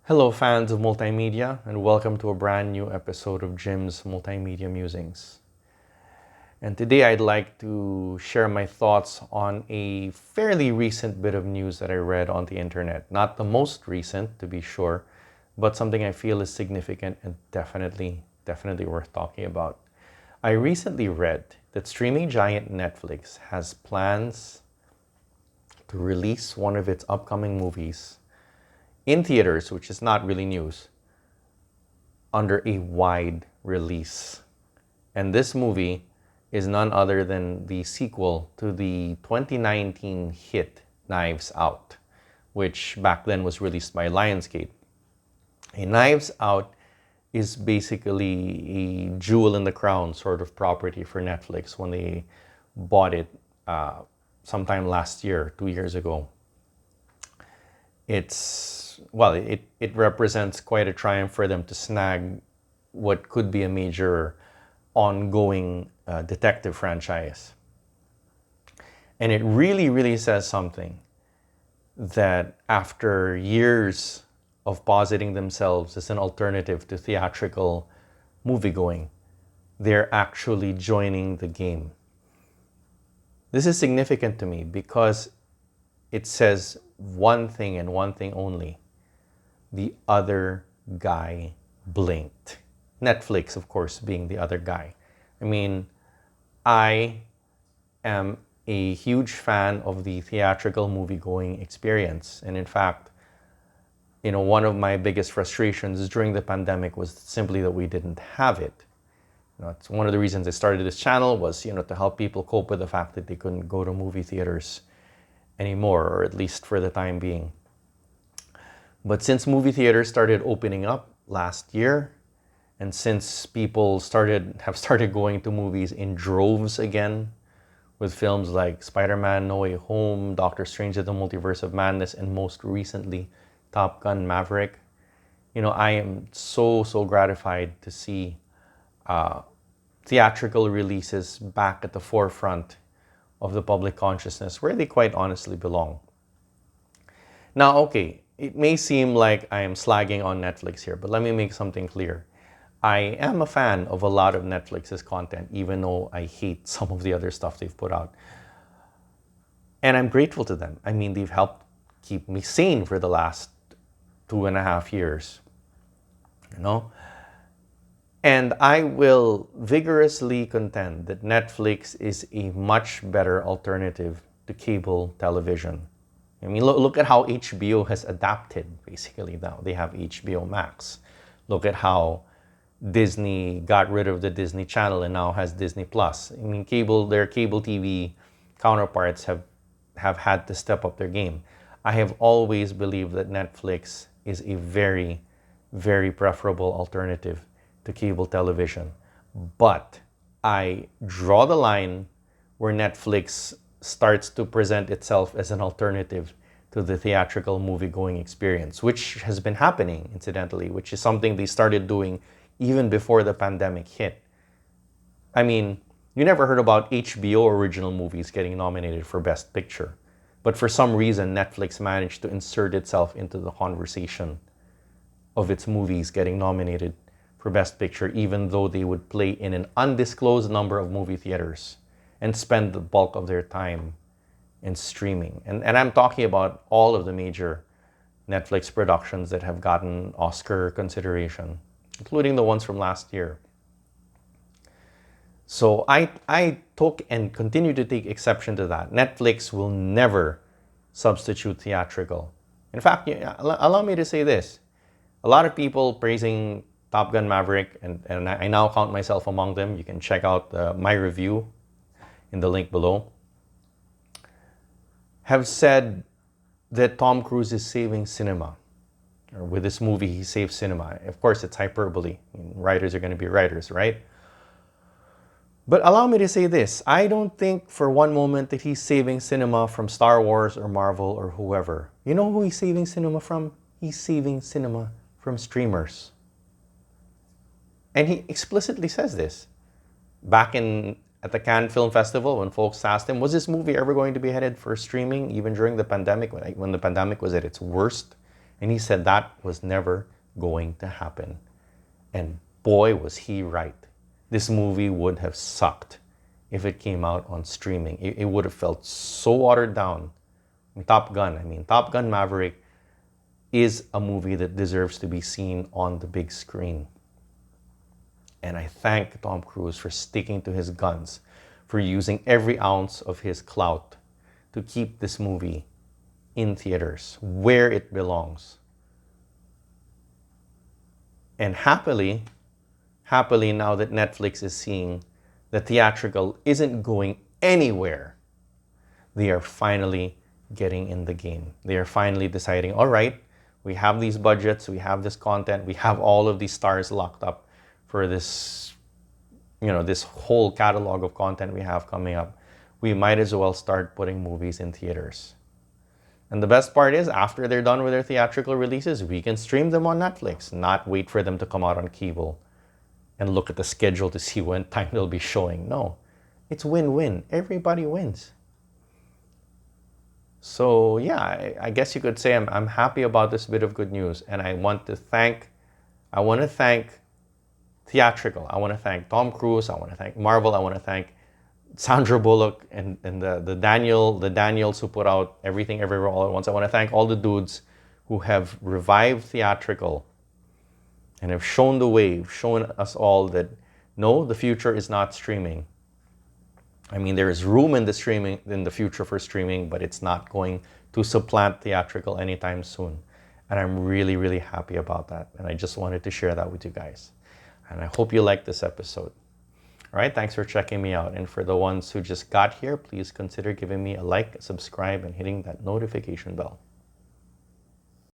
Hello, fans of multimedia, and welcome to a brand new episode of Jim's Multimedia Musings. And today I'd like to share my thoughts on a fairly recent bit of news that I read on the internet. Not the most recent, to be sure, but something I feel is significant and definitely worth talking about. I recently read that streaming giant Netflix has plans to release one of its upcoming movies in theaters, which is not really news, under a wide release. And this movie is none other than the sequel to the 2019 hit Knives Out, which back then was released by Lionsgate. A Knives Out is basically a jewel in the crown sort of property for Netflix when they bought it sometime last year, 2 years ago. It represents quite a triumph for them to snag what could be a major ongoing detective franchise. And it really says something that after years of positing themselves as an alternative to theatrical moviegoing, they're actually joining the game. This is significant to me because it says one thing and one thing only: the other guy blinked. Netflix, of course, being the other guy. I mean, I am a huge fan of the theatrical movie-going experience. And in fact, one of my biggest frustrations during the pandemic was simply that we didn't have it. It's one of the reasons I started this channel was, to help people cope with the fact that they couldn't go to movie theaters anymore, or at least for the time being. But since movie theaters started opening up last year, and since people have started going to movies in droves again, with films like Spider-Man No Way Home, Doctor Strange in the Multiverse of Madness, and most recently, Top Gun Maverick, I am so gratified to see theatrical releases back at the forefront of the public consciousness, where they quite honestly belong. Now, okay, it may seem like I am slagging on Netflix here, but let me make something clear. I am a fan of a lot of Netflix's content, even though I hate some of the other stuff they've put out. And I'm grateful to them. I mean, they've helped keep me sane for the last 2.5 years, And I will vigorously contend that Netflix is a much better alternative to cable television. I mean, look at how HBO has adapted, basically. Now they have HBO Max. Look at how Disney got rid of the Disney Channel and now has Disney Plus. I mean, their cable TV counterparts have had to step up their game. I have always believed that Netflix is a very preferable alternative to cable television. But I draw the line where Netflix starts to present itself as an alternative to the theatrical movie-going experience, which has been happening, incidentally, which is something they started doing even before the pandemic hit. I mean, you never heard about HBO original movies getting nominated for Best Picture, but for some reason, Netflix managed to insert itself into the conversation of its movies getting nominated for Best Picture, even though they would play in an undisclosed number of movie theaters and spend the bulk of their time in streaming. And I'm talking about all of the major Netflix productions that have gotten Oscar consideration, including the ones from last year. So I took and continue to take exception to that. Netflix will never substitute theatrical. In fact, allow me to say this. A lot of people praising Top Gun Maverick, and I now count myself among them. You can check out my review in the link below, have said that Tom Cruise is saving cinema. Or with this movie, he saves cinema. Of course, it's hyperbole. Writers are going to be writers, right? But allow me to say this. I don't think for one moment that he's saving cinema from Star Wars or Marvel or whoever. You know who he's saving cinema from? He's saving cinema from streamers. And he explicitly says this. Back at the Cannes Film Festival, when folks asked him, was this movie ever going to be headed for streaming, even during the pandemic, when the pandemic was at its worst And he said that was never going to happen. And boy, was he right. This movie would have sucked if it came out on streaming. It would have felt so watered down. Top Gun Maverick is a movie that deserves to be seen on the big screen. And I thank Tom Cruise for sticking to his guns, for using every ounce of his clout to keep this movie in theaters where it belongs. And happily, now that Netflix is seeing that theatrical isn't going anywhere, they are finally getting in the game. They are finally deciding, all right, we have these budgets, we have this content, we have all of these stars locked up for this, this whole catalog of content we have coming up. We might as well start putting movies in theaters. And the best part is, after they're done with their theatrical releases, we can stream them on Netflix, not wait for them to come out on cable and look at the schedule to see when time they'll be showing. No, it's win-win. Everybody wins. So yeah, I guess you could say I'm happy about this bit of good news. And I want to thank theatrical. I want to thank Tom Cruise. I want to thank Marvel. I want to thank Sandra Bullock and the Daniels who put out Everything Everywhere All at Once. I want to thank all the dudes who have revived theatrical and have shown the way, shown us all that no, the future is not streaming. I mean, there is room in the future for streaming, but it's not going to supplant theatrical anytime soon. And I'm really, really happy about that. And I just wanted to share that with you guys. And I hope you liked this episode. All right, thanks for checking me out. And for the ones who just got here, please consider giving me a like, subscribe, and hitting that notification bell.